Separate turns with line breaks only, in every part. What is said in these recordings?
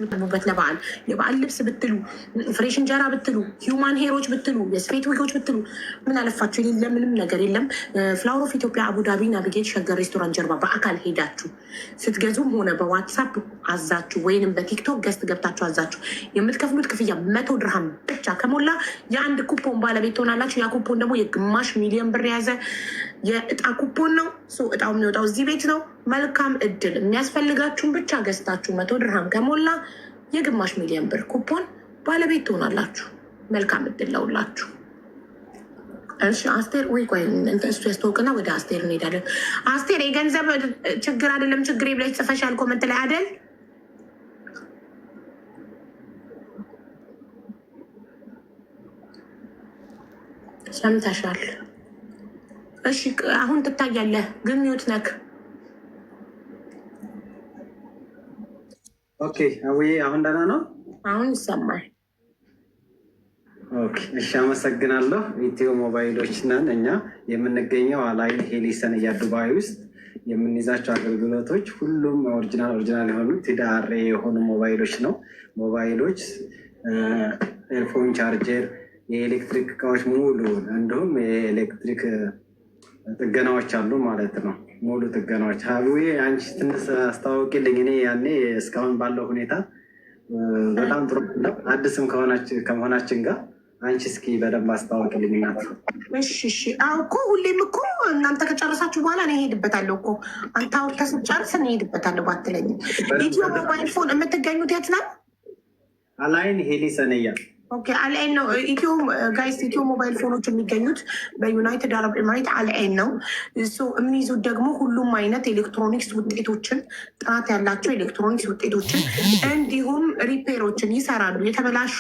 ምትቡበት ለበዓል የበዓል ልብስ ብትሉ ፍሬሽ እንጀራ ብትሉ ሂውማን ሄሮች ብትሉ የስፌት ዊጎች ብትሉ ምን አለፋችሁ የሌለ ምንም ነገር የለም። ፍላወር ኦፍ ኢትዮጵያ አቡዳቢ ናቪጌት ሸገር ሬስቶራንት ጀርባ በአካል ሄዳችሁ ስትገዙም ሆነ በዋትሳፕ አዛችሁ ወይንም በቲክቶክ ገዝት ገብታችሁ አዛችሁ የምትከፍሉት ክፍያ 100 ድርሃም ብቻ ከሞላ የአንድ ኩፖን ባለቤት ትሆናላችሁ። ያ ኩፖን ደግሞ የግማሽ ሚሊዮን ብር የያዘ የእጣ ኩፖን ነው። እጣው የሚወጣው እዚህ ቤት ነው። መልካም እድል። የሚያስፈልጋችሁን ብቻ ገዝታችሁ 100 ድርሃም ከሞላ የግማሽ ሚሊዮን ብር ኩፖን ባለቤት ትሆናላችሁ። መልካም እድል ለውላችሁ። እሺ አስቴር ወይ ቆይ እሱ ያስተውቅና ወደ አስቴር እንሄዳለን። አስቴር የገንዘብ ችግር አይደለም ችግሬ ብለሽ ጽፈሻል ኮመንት ላይ አይደል? ሰምተሻል? እሺ አሁን ትታያለህ ግን ሚውት ነክ።
ኦኬ አውዬ አሁን ደህና ነው?
አሁን ይሰማል።
ኦኬ እሺ አመሰግናለሁ። ኢትዮ ሞባይሎች ነን እኛ የምንገኘው አላይን ሄሊሰንያ ዱባይ ውስጥ የምንይዛቸው አገልግሎቶች ሁሉም ኦሪጂናል የሆኑ ቲዳሬ የሆኑ ሞባይሎች ነው። ሞባይሎች፣ ኤርፎን፣ ቻርጀር፣ የኤሌክትሪክ እቃዎች ሙሉ እንዲሁም የኤሌክትሪክ ጥገናዎች አሉ ማለት ነው። ሙሉ ጥገናዎች አቡዬ አንቺ ትንሽ አስተዋውቂልኝ። እኔ ያኔ እስካሁን ባለው ሁኔታ በጣም ጥሩ ነው። አዲስም ከመሆናችን ጋር አንቺ እስኪ በደንብ አስተዋውቂልኝ ናት።
እሺ እኮ ሁሌም እኮ እናንተ ከጨረሳችሁ በኋላ እኔ እሄድበታለሁ እኮ አንተ አውርተህ ስትጨርስ እኔ እሄድበታለሁ ባትለኝም። ኢትዮ ሞባይል ፎን የምትገኙት የት ነው?
አላይን ሄሊሰንያ።
ኦኬ አልአይን ነው። ኢትዮ ሞባይል ፎኖች የሚገኙት በዩናይትድ አረብ ኤምሬት አልአይን ነው። የሚይዙት ደግሞ ሁሉም አይነት ኤሌክትሮኒክስ ውጤቶችን፣ ጥራት ያላቸው ኤሌክትሮኒክስ ውጤቶችን እንዲሁም ሪፔሮችን ይሰራሉ። የተበላሹ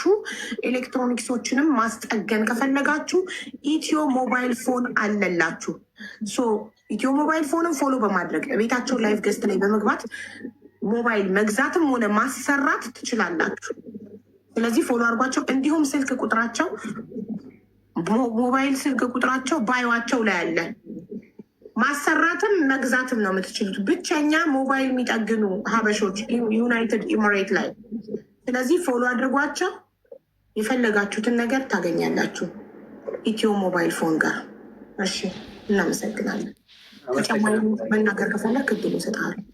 ኤሌክትሮኒክሶችንም ማስጠገን ከፈለጋችሁ ኢትዮ ሞባይል ፎን አለላችሁ። ኢትዮ ሞባይል ፎንን ፎሎ በማድረግ ቤታቸው ላይቭ ገስት ላይ በመግባት ሞባይል መግዛትም ሆነ ማሰራት ትችላላችሁ። ስለዚህ ፎሎ አድርጓቸው። እንዲሁም ስልክ ቁጥራቸው ሞባይል ስልክ ቁጥራቸው ባይዋቸው ላይ አለ። ማሰራትም መግዛትም ነው የምትችሉት። ብቸኛ ሞባይል የሚጠግኑ ሀበሾች ዩናይትድ ኤምሬት ላይ። ስለዚህ ፎሎ አድርጓቸው። የፈለጋችሁትን ነገር ታገኛላችሁ ኢትዮ ሞባይል ፎን ጋር። እሺ እናመሰግናለን። ተጨማሪ መናገር ከፈለግ እድሉ እሰጥሃለሁ።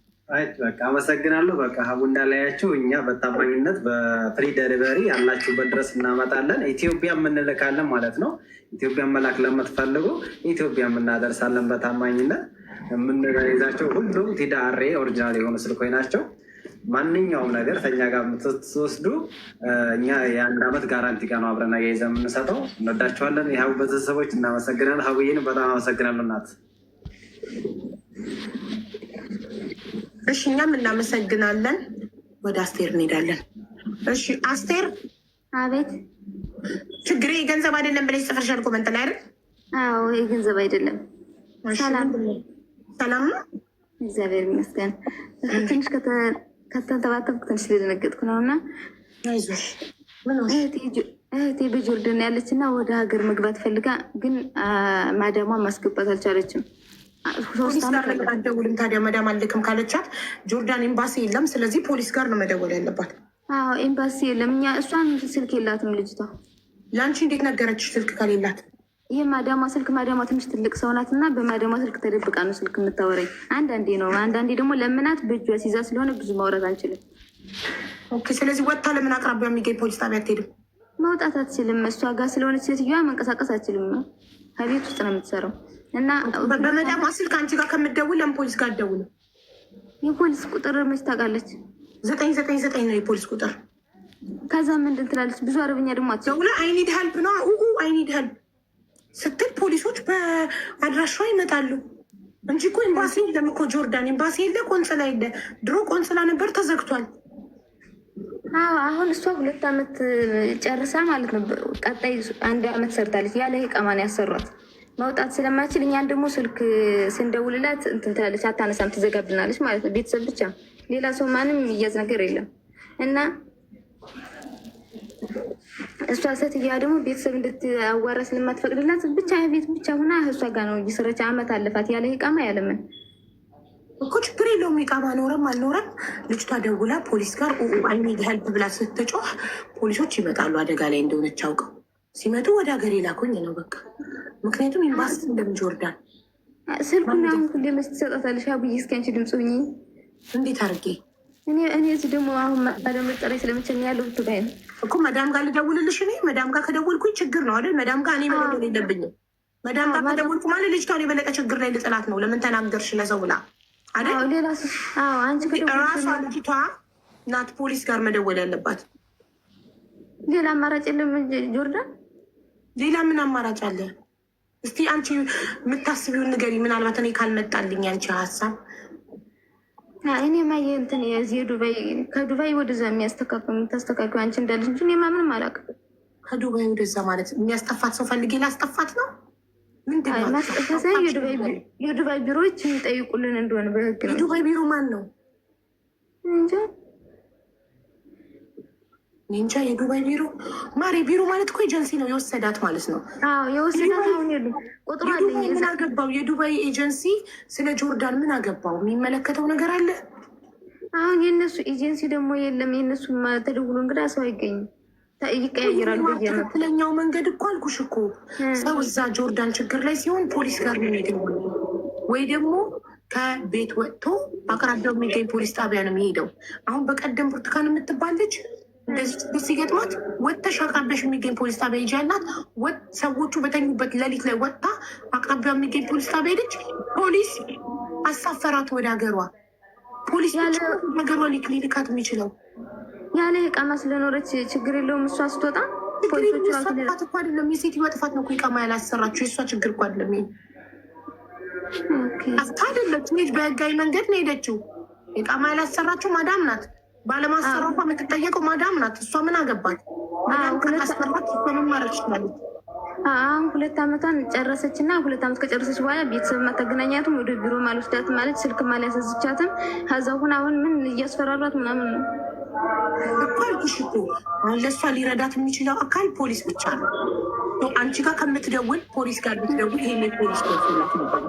በቃ አመሰግናለሁ። በቃ ሀቡ እንዳላያቸው እኛ በታማኝነት በፍሪ ደሊቨሪ ያላችሁበት ድረስ እናመጣለን። ኢትዮጵያ የምንልካለን ማለት ነው። ኢትዮጵያ መላክ ለምትፈልጉ ኢትዮጵያ የምናደርሳለን በታማኝነት። የምንይዛቸው ሁሉም ቲዳሬ ኦሪጂናል የሆኑ ስልኮች ናቸው። ማንኛውም ነገር ከኛ ጋር የምትወስዱ እኛ የ1 ዓመት ጋራንቲ ጋር ነው አብረን አያይዘን የምንሰጠው። እንወዳችኋለን። የሀቡ ቤተሰቦች እናመሰግናለን። ሀቡዬን በጣም አመሰግናለሁ እናት። እሺ
እኛም እናመሰግናለን። ወደ አስቴር እንሄዳለን። እሺ አስቴር።
አቤት።
ችግሬ የገንዘብ አይደለም ብለሽ ጽፈሻል ኮመንት ላይ አይደል?
አዎ የገንዘብ አይደለም። ሰላም
ሰላም ነው፣
እግዚአብሔር ይመስገን። ትንሽ ከተንተባተብኩ ትንሽ ልደነገጥኩ ነው እና
አይዞሽ።
እህቴ በጆርዳን ያለች እና ወደ ሀገር መግባት ፈልጋ ግን ማዳሟ ማስገባት አልቻለችም።
ፖሊስ ጋር አትደውልም ታዲያ? መዳም አልክም ካለቻት ጆርዳን ኤምባሲ የለም። ስለዚህ ፖሊስ ጋር ነው መደወል ያለባት።
አዎ ኤምባሲ የለም። እኛ እሷን ስልክ የላትም ልጅቷ።
ለአንቺ እንዴት ነገረችሽ ስልክ ከሌላት?
ይህ ማዳሟ ስልክ ማዳሟ ትንሽ ትልቅ ሰው ናት እና በማዳሟ ስልክ ተደብቃ ነው ስልክ የምታወራኝ። አንዳንዴ ነው፣ አንዳንዴ ደግሞ ለምናት በእጇ ሲይዛ ስለሆነ ብዙ ማውራት አንችልም።
ኦኬ ስለዚህ ወጥታ ለምን አቅራቢያ የሚገኝ ፖሊስ ጣቢያ አትሄድም?
መውጣት አትችልም። እሷ ጋር ስለሆነች ሴትዮዋ መንቀሳቀስ አትችልም። ከቤት ውስጥ ነው የምትሰራው እና
በመዳሟ ስልክ አንቺ ጋር ከምትደውል ለምን ፖሊስ ጋር አትደውልም?
የፖሊስ ቁጥር መች ታውቃለች?
999 ነው የፖሊስ ቁጥር።
ከዛ ምንድን ትላለች? ብዙ አረብኛ ደግሞ
ደውላ አይኒድ ሄልፕ ነው አይኒድ ሄልፕ ስትል ፖሊሶች በአድራሻዋ ይመጣሉ እንጂ እኮ ኤምባሲ የለም እኮ ጆርዳን ኤምባሲ የለ፣ ቆንስላ የለ። ድሮ ቆንስላ ነበር ተዘግቷል።
አሁን እሷ 2 ዓመት ጨርሳ ማለት ነው። ቀጣይ 1 ዓመት ሰርታለች። ያለ ቀማን ያሰሯት መውጣት ስለማችል እኛን ደግሞ ስልክ ስንደውልላት እንትን ትላለች፣ አታነሳም፣ ትዘጋብናለች ማለት ነው። ቤተሰብ ብቻ ሌላ ሰው ማንም እያዝ ነገር የለም እና እሷ ሴትዮዋ ደግሞ ቤተሰብ እንድትአዋራ ስለማትፈቅድላት ብቻ ቤት ብቻ ሁና እሷ ጋር ነው እየሰራች። 1 ዓመት አለፋት ያለ ቃማ ያለምን
እኮ ችግር የለውም። ኢቃማ ኖረም አልኖረም ልጅቷ ደውላ ፖሊስ ጋር አይ ኒድ ሄልፕ ብላ ስትጮህ ፖሊሶች ይመጣሉ። አደጋ ላይ እንደሆነች አውቀው ሲመጡ ወደ ሀገር ላኩኝ ነው በቃ። ምክንያቱም ኤምባሲ እንደምን ጆርዳን
ስልኩን አሁን ሁሌ መስት ትሰጣታለሽ። አብይ እስኪ አንቺ ድምፅ ሁኚ።
እንዴት አድርጌ
እኔ እዚህ ደግሞ አሁን ማዳም ጠሪ ስለምችል ያለው ብትባይ ነው
እኮ መዳም ጋር ልደውልልሽ። እኔ መዳም ጋር ከደወልኩኝ ችግር ነው አይደል? መዳም ጋር እኔ መደወል የለብኝም። መዳም ጋር ከደወልኩ ማለት ልጅቷን የበለጠ ችግር ላይ ልጥላት ነው። ለምን ተናገርሽ ለሰው ብላ አይደል?
ሌላ አንቺ
ራሷ ልጅቷ ናት ፖሊስ ጋር መደወል ያለባት።
ሌላ አማራጭ የለም ጆርዳን።
ሌላ ምን አማራጭ አለ? እስቲ አንቺ የምታስቢውን ንገሪ። ምናልባት እኔ ካልመጣልኝ አንቺ ሀሳብ
እኔ ማየ እንትን የዚህ ከዱባይ ወደዛ የምታስተካክሉ አንቺ እንዳለች እንጂ እኔማ ምንም አላውቅም።
ከዱባይ ወደዛ ማለት የሚያስጠፋት ሰው ፈልጌ ላስጠፋት ነው። ምንድን ነው
ማስጠፋት? የዱባይ ቢሮዎች የሚጠይቁልን እንደሆነ በህግ ነው።
የዱባይ ቢሮ ማን ነው?
እንጃ
እንጃ። የዱባይ ቢሮ ማሪ ቢሮ ማለት እኮ ኤጀንሲ ነው የወሰዳት ማለት ነው።
የወሰዳት አሁን የሉ ቁጥሩ አለኝ።
ምን አገባው የዱባይ ኤጀንሲ ስለ ጆርዳን ምን አገባው? የሚመለከተው ነገር አለ?
አሁን የእነሱ ኤጀንሲ ደግሞ የለም። የእነሱ ተደውሎ እንግዳ ሰው አይገኝም፣ ይቀያየራሉ።
ትክክለኛው መንገድ እኮ አልኩሽ እኮ ሰው እዛ ጆርዳን ችግር ላይ ሲሆን ፖሊስ ጋር ነው የሚሄደው፣ ወይ ደግሞ ከቤት ወጥቶ በአቅራቢያው የሚገኝ ፖሊስ ጣቢያ ነው የሚሄደው። አሁን በቀደም ብርቱካን የምትባል ልጅ እንደዚህ ችግር ሲገጥማት ወጥተሽ አቅራቢያሽ የሚገኝ ፖሊስ ጣቢያ ሄጃ ያላት ሰዎቹ በተኙበት ሌሊት ላይ ወጥታ አቅራቢያ የሚገኝ ፖሊስ ጣቢያ ሄደች። ፖሊስ አሳፈራት ወደ ሀገሯ። ፖሊስ ነገሯ ሊልካት የሚችለው
ያለ እቃማ ስለኖረች ችግር የለውም። እሷ ስትወጣ ፖሊሶቹ
ጥፋት እኮ አይደለም፣ የሴትዮዋ ጥፋት ነው እኮ እቃማ ያላሰራችሁ። የእሷ ችግር እኮ አይደለም። አፍታ አይደለች ልጅ በህጋዊ መንገድ ነው ሄደችው። እቃማ ያላሰራችሁ ማዳም ናት። ባለማሰራቷ የምትጠየቀው ማዳም ናት። እሷ ምን አገባት? ማዳም ካላሰራት እሷ ምን ማድረግ ትችላለች?
አሁን 2 ዓመቷን ጨረሰች እና 2 ዓመት ከጨረሰች በኋላ ቤተሰብ ማታገናኛትም፣ ወደ ቢሮ ማልወስዳትም ማለት ስልክ ማልያሳዝቻትም። ከዛ ሁን አሁን ምን እያስፈራሯት ምናምን ነው
እኮ አልኩሽ እኮ። አሁን ለእሷ ሊረዳት የሚችለው አካል ፖሊስ ብቻ ነው። አንቺ ጋር ከምትደውል ፖሊስ ጋር ብትደውል ይሄ ፖሊስ ደውላት ነበር።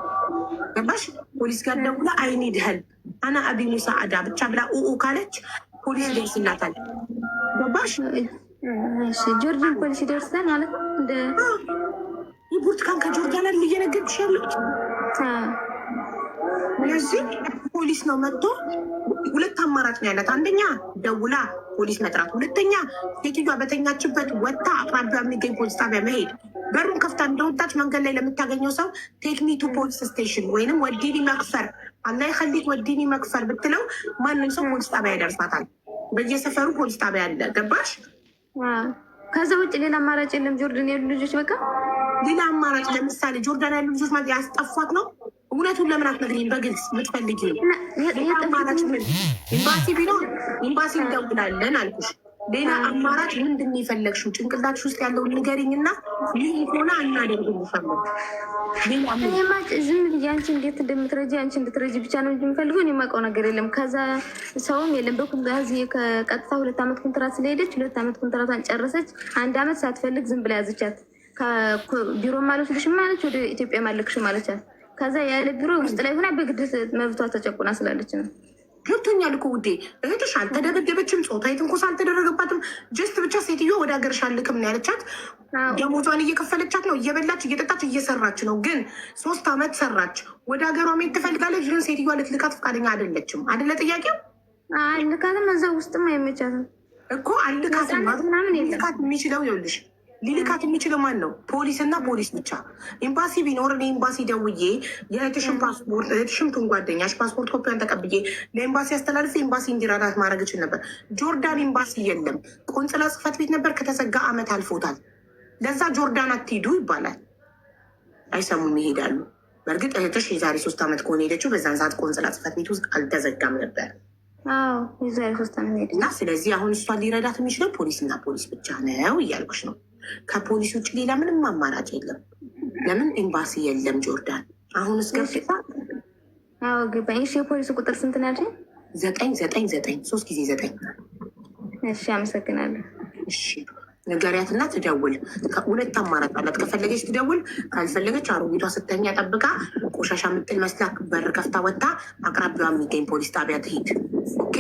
ገባሽ? ፖሊስ ጋር ደውላ አይ ኒድ ሄልፕ አና አቢ ሙሳ አዳ ብቻ ብላ ካለች ፖሊስ ይደርስላታል። ገባሽ?
ጆርዳን ፖሊስ ይደርሳል ማለት ነው። እንደ
ብርቱካን ከጆርዳን አይደል እየነገርኩሽ ያለሁት። ስለዚህ ፖሊስ ነው መጥቶ 2 አማራጭ ነው ያላት። አንደኛ ደውላ ፖሊስ መጥራት፣ ሁለተኛ ሴትዮዋ በተኛችበት ወጥታ አቅራቢያ የሚገኝ ፖሊስ ጣቢያ መሄድ። በሩን ከፍታ እንደወጣች መንገድ ላይ ለምታገኘው ሰው ቴክኒቱ ፖሊስ ስቴሽን ወይንም ወዲኒ መክፈር አላህ ይኸሊክ ወዲኒ መክፈር ብትለው ማንም ሰው ፖሊስ ጣቢያ ያደርሳታል። በየሰፈሩ ፖሊስ ጣቢያ አለ። ገባሽ?
ከዛ ውጭ ሌላ አማራጭ የለም። ጆርዳን ያሉ ልጆች በቃ
ሌላ አማራጭ ለምሳሌ ጆርዳን ያሉ ልጆች ማለት ያስጠፏት ነው። እውነቱን ለምን አትነግሪኝ? በግልጽ የምትፈልጊ ሌላ አማራጭ ምን? ኤምባሲ ቢኖር ኤምባሲ እንደውላለን አልኩሽ። ሌላ አማራጭ ምንድን ነው የፈለግሽው? ጭንቅላትሽ ውስጥ ያለውን ንገሪኝና ይህ ሆነ እናደርግልሻለን።
እኔማ ዝም ብዬ አንቺ እንዴት እንደምትረጂ አንቺ እንድትረጂ ብቻ ነው እንጂ የምፈልገው እኔ የማውቀው ነገር የለም። ከዛ ሰውም የለም። በዚህ ከቀጥታ 2 ዓመት ኮንትራት ስለሄደች 2 ዓመት ኮንትራቷን ጨረሰች። 1 ዓመት ሳትፈልግ ዝም ብላ ያዘቻት። ከቢሮ ማለትልሽም ማለች ወደ ኢትዮጵያ ማለክሽ ማለቻት። ከዛ ያለ ቢሮ ውስጥ ላይ ሆና በግድ መብቷ ተጨቁና ስላለች ነው።
ገብቶኛል እኮ ውዴ። እህትሽ አልተደበደበችም፣ ጾታዊ ትንኮሳ አልተደረገባትም። ጀስት ብቻ ሴትዮ ወደ ሀገርሽ አልክም ነው ያለቻት። ደሞዟን እየከፈለቻት ነው፣ እየበላች እየጠጣች እየሰራች ነው። ግን 3 ዓመት ሰራች። ወደ ሀገሯ መሄድ ትፈልጋለች። ግን ሴትዮዋ ልትልካት ፈቃደኛ አይደለችም። አይደለ ጥያቄው?
አልካትም። እዛ ውስጥም አይመቻትም
እኮ አልካትም።
ምናምን
ልካት የሚችለው ይኸውልሽ ሊልካት የሚችለው ማን ነው? ፖሊስና ፖሊስ ብቻ። ኤምባሲ ቢኖር እኔ ኤምባሲ ደውዬ የእህትሽን ፓስፖርት እህትሽን ጓደኛሽ ፓስፖርት ኮፒያን ተቀብዬ ለኤምባሲ አስተላልፍ ኤምባሲ እንዲራዳት ማድረግ እችል ነበር። ጆርዳን ኤምባሲ የለም። ቆንጽላ ጽሕፈት ቤት ነበር፣ ከተዘጋ 1 ዓመት አልፎታል። ለዛ ጆርዳን አትሄዱ ይባላል። አይሰሙም፣ ይሄዳሉ። በእርግጥ እህትሽ የዛሬ 3 ዓመት ከሆነ ሄደችው በዛን ሰዓት ቆንጽላ ጽሕፈት ቤት ውስጥ አልተዘጋም ነበር።
የዛሬ 3 ዓመት ሄደ
እና ስለዚህ አሁን እሷን ሊረዳት የሚችለው ፖሊስና ፖሊስ ብቻ ነው እያልኩሽ ነው። ከፖሊስ ውጭ ሌላ ምንም አማራጭ የለም። ለምን ኤምባሲ የለም ጆርዳን። አሁን እስገብታ
ገባኝ። እሺ የፖሊሱ ቁጥር ስንት ነው ያልሽኝ?
999 3 ጊዜ 9።
እሺ አመሰግናለሁ።
እሺ ንገሪያትና ትደውል። ከ2 አማራጭ አላት። ከፈለገች ትደውል፣ ካልፈለገች አሮጊቷ ስተኛ ጠብቃ ቆሻሻ ምጥል መስላ በር ከፍታ ወጣ አቅራቢዋ የሚገኝ ፖሊስ ጣቢያ ትሄድ። ኦኬ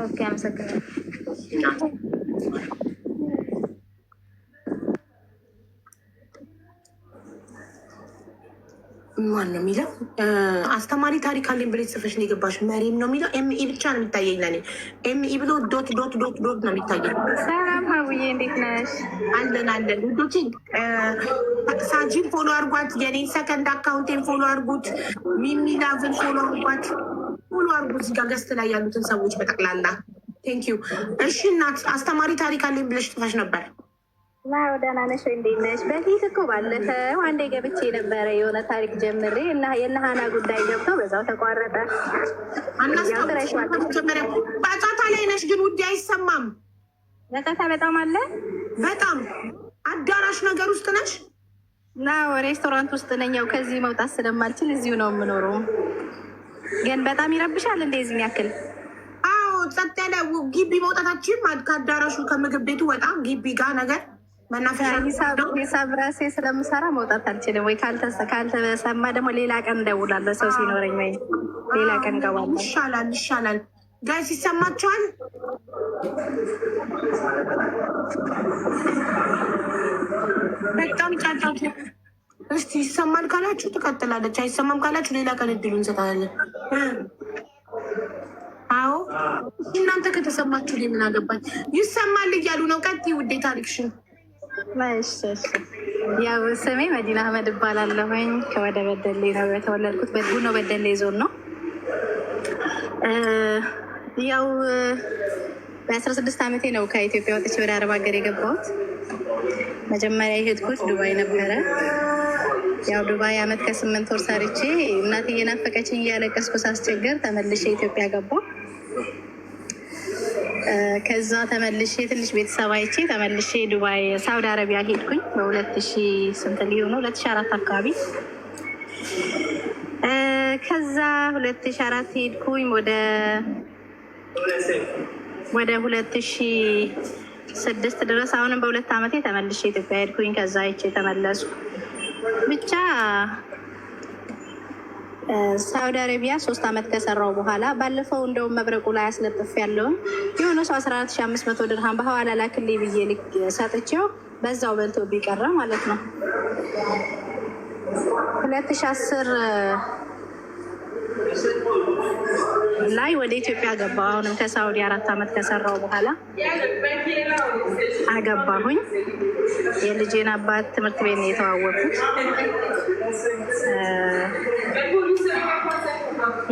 ኦኬ፣ አመሰግናለሁ።
ማን ነው የሚለው? አስተማሪ ታሪክ አለኝ ብለሽ ጽፈሽ ነው የገባሽ። መሪም ነው የሚለው። ኤምኢ ብቻ ነው የሚታየኝ ለኔ። ኤምኢ ብሎ ዶት ዶት ዶት ዶት ነው የሚታየኝ።
ሰላም ሀቡዬ፣ እንዴት ነሽ?
አለን አለን ውዶቼ። ሳጂን ፎሎ አርጓት፣ የኔን ሰከንድ አካውንቴን ፎሎ አርጉት፣ ሚሚላቭን ፎሎ አርጓት፣ ፎሎ አርጉት። እዚጋ ገስት ላይ ያሉትን ሰዎች በጠቅላላ ቴንኪዩ። እሺ እናት አስተማሪ ታሪክ አለኝ ብለሽ ጽፈሽ ነበር።
ደህና ነሽ ወይ? እንዴት ነሽ? በፊት እኮ ባለፈው አንዴ ገብቼ ነበረ የሆነ ታሪክ ጀምሬ እና የነሃና ጉዳይ ገብተው በዛው ተቋረጠ።
መጀመሪያ በጫታ ላይ ነሽ ግን ውዴ አይሰማም።
በጫታ በጣም አለ።
በጣም አዳራሽ ነገር ውስጥ ነሽ?
ናው ሬስቶራንት ውስጥ ነኝ። ያው ከዚህ መውጣት ስለማልችል እዚሁ ነው የምኖረው። ግን በጣም ይረብሻል እንደዚህ ያክል።
አዎ ጸጥ ያለ ግቢ መውጣታችን ከአዳራሹ ከምግብ ቤቱ ወጣ ግቢ ጋር ነገር
ሂሳብ ራሴ ስለምሰራ መውጣት አልችልም። ወይ ካልተሰማ ደግሞ ሌላ ቀን እንደውላለሁ ሰው ሲኖረኝ፣ ወይ ሌላ ቀን ገባለሁ።
ይሻላል ይሻላል። ጋይስ ይሰማችኋል? በጣም ጫጫት። እስቲ ይሰማል ካላችሁ ትቀጥላለች፣ አይሰማም ካላችሁ ሌላ ቀን እድሉ እንሰጣለን። አዎ እናንተ ከተሰማችሁ ምን አገባኝ። ይሰማል እያሉ ነው። ቀጥይ ውዴ ታሪክሽን።
ያው ስሜ መዲና አህመድ እባላለሁኝ። ከወደ በደሌ ነው የተወለድኩት። በጉኖ በደሌ ዞን ነው። ያው በ16 ዓመቴ ነው ከኢትዮጵያ ወጥቼ ወደ አረብ ሀገር የገባሁት። መጀመሪያ የሄድኩት ዱባይ ነበረ። ያው ዱባይ አመት ከ8 ወር ሰርቼ እናቴ እየናፈቀችኝ እያለቀስኩ ሳስቸገር ተመልሼ ኢትዮጵያ ገባሁ። ከዛ ተመልሼ ትንሽ ቤተሰብ አይቼ ተመልሼ ዱባይ ሳውዲ አረቢያ ሄድኩኝ። በ2000 ስንት ሊሆን ነው 2004 አካባቢ። ከዛ 2004 ሄድኩኝ ወደ 2006 ድረስ። አሁንም በ2 ዓመቴ ተመልሼ ኢትዮጵያ ሄድኩኝ። ከዛ አይቼ ተመለስኩ። ብቻ ሳውዲ አረቢያ 3 ዓመት ከሰራው በኋላ ባለፈው እንደውም መብረቁ ላይ አስለጥፍ ያለውን የሆነ ሰው 14500 ድርሃም በሐዋላ ላክልኝ ብዬ ልክ ሰጥቼው በዛው በልቶ ቢቀረ ማለት ነው። 2010 ላይ ወደ ኢትዮጵያ ገባሁ። አሁንም ከሳውዲ 4 ዓመት ከሰራው በኋላ አገባሁኝ። የልጄን አባት ትምህርት ቤት ነው የተዋወቁት።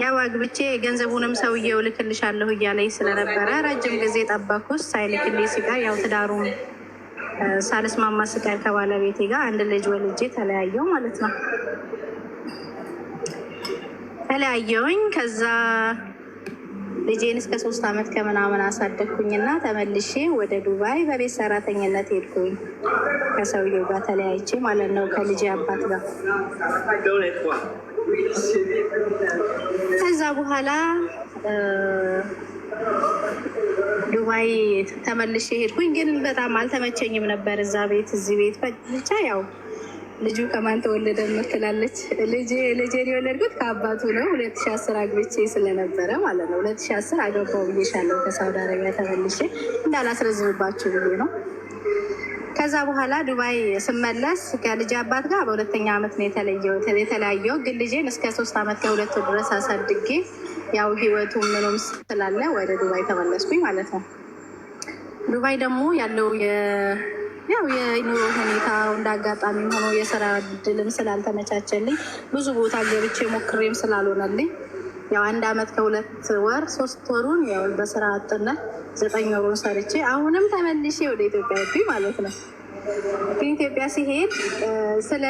ያው አግብቼ ገንዘቡንም ሰውዬው ልክልሻለሁ እያለኝ ስለነበረ ረጅም ጊዜ ጠበኩት። ሳይልክልኝ ሲቀር ያው ትዳሩም ሳልስማማ ስቀር ከባለቤቴ ጋር አንድ ልጅ ወልጄ ተለያየው ማለት ነው። ተለያየውኝ። ከዛ ልጄን እስከ 3 ዓመት ከምናምን አሳደግኩኝና ተመልሼ ወደ ዱባይ በቤት ሰራተኝነት ሄድኩኝ። ከሰውየው ጋር ተለያይቼ ማለት ነው፣ ከልጄ አባት ጋር። ከዛ በኋላ ዱባይ ተመልሼ ሄድኩኝ። ግን በጣም አልተመቸኝም ነበር እዛ ቤት እዚህ ቤት። ብቻ ያው ልጁ ከማን ተወለደ ምትላለች። ልጄን የወለድኩት ከአባቱ ነው። 2010 አግብቼ ስለነበረ ማለት ነው። 2010 አገባው ብዬሻለሁ። ከሳውዲ አረቢያ ተመልሼ እንዳላስረዝምባችሁ ብዬ ነው። ከዛ በኋላ ዱባይ ስመለስ ከልጅ አባት ጋር በ2ኛ ዓመት ነው የተለያየው። ግን ልጄን እስከ 3 ዓመት ከ2 ወር ድረስ አሳድጌ ያው ህይወቱ ምንም ስላለ ወደ ዱባይ ተመለስኩኝ ማለት ነው። ዱባይ ደግሞ ያለው ያው የኑሮ ሁኔታው እንዳጋጣሚ ሆኖ የስራ እድልም ስላልተመቻቸልኝ ብዙ ቦታ ገብቼ ሞክሬም ስላልሆነልኝ ያው 1 ዓመት ከ2 ወር 3 ወሩን ያው በስራ አጥነት 9 ወሩን ሰርቼ አሁንም ተመልሼ ወደ ኢትዮጵያ ሄድኩኝ ማለት ነው። ኢትዮጵያ ሲሄድ ስለ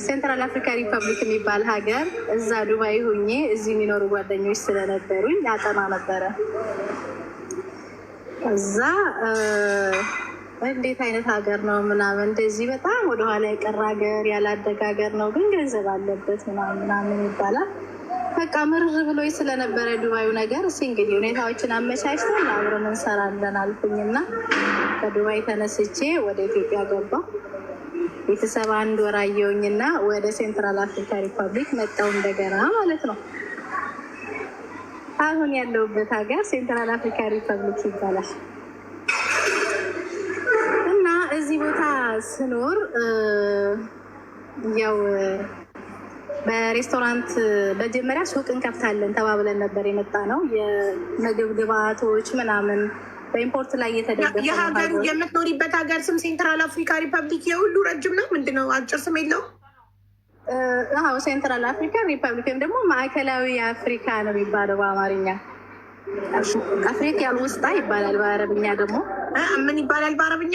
ሴንትራል አፍሪካ ሪፐብሊክ የሚባል ሀገር እዛ ዱባይ ሆኜ እዚህ የሚኖሩ ጓደኞች ስለነበሩኝ ያጠና ነበረ። እዛ እንዴት አይነት ሀገር ነው ምናምን እንደዚህ በጣም ወደኋላ የቀረ ሀገር ያላደገ ሀገር ነው፣ ግን ገንዘብ አለበት ምናምን ይባላል። በቃ ምርር ብሎ ስለነበረ ዱባዩ ነገር እስኪ እንግዲህ ሁኔታዎችን አመቻችተን አብረን እንሰራለን አልኩኝና ከዱባይ ተነስቼ ወደ ኢትዮጵያ ገባ።
ቤተሰብ አንድ ወር አየሁኝና ወደ ሴንትራል አፍሪካ ሪፐብሊክ መጣሁ እንደገና ማለት ነው። አሁን ያለሁበት ሀገር ሴንትራል አፍሪካ ሪፐብሊክ ይባላል። እና እዚህ ቦታ ስኖር ያው በሬስቶራንት መጀመሪያ ሱቅ እንከፍታለን ተባብለን ነበር የመጣ ነው። የምግብ ግብአቶች ምናምን በኢምፖርት ላይ እየተደገፈ
የሀገሩ የምትኖሪበት ሀገር ስም ሴንትራል አፍሪካ ሪፐብሊክ የሁሉ ረጅም ነው? ምንድነው አጭር ስም የለው?
አዎ ሴንትራል አፍሪካ ሪፐብሊክ ወይም ደግሞ ማዕከላዊ አፍሪካ ነው የሚባለው በአማርኛ። አፍሪካ ያልውስጣ ይባላል በአረብኛ ደግሞ።
ምን ይባላል በአረብኛ?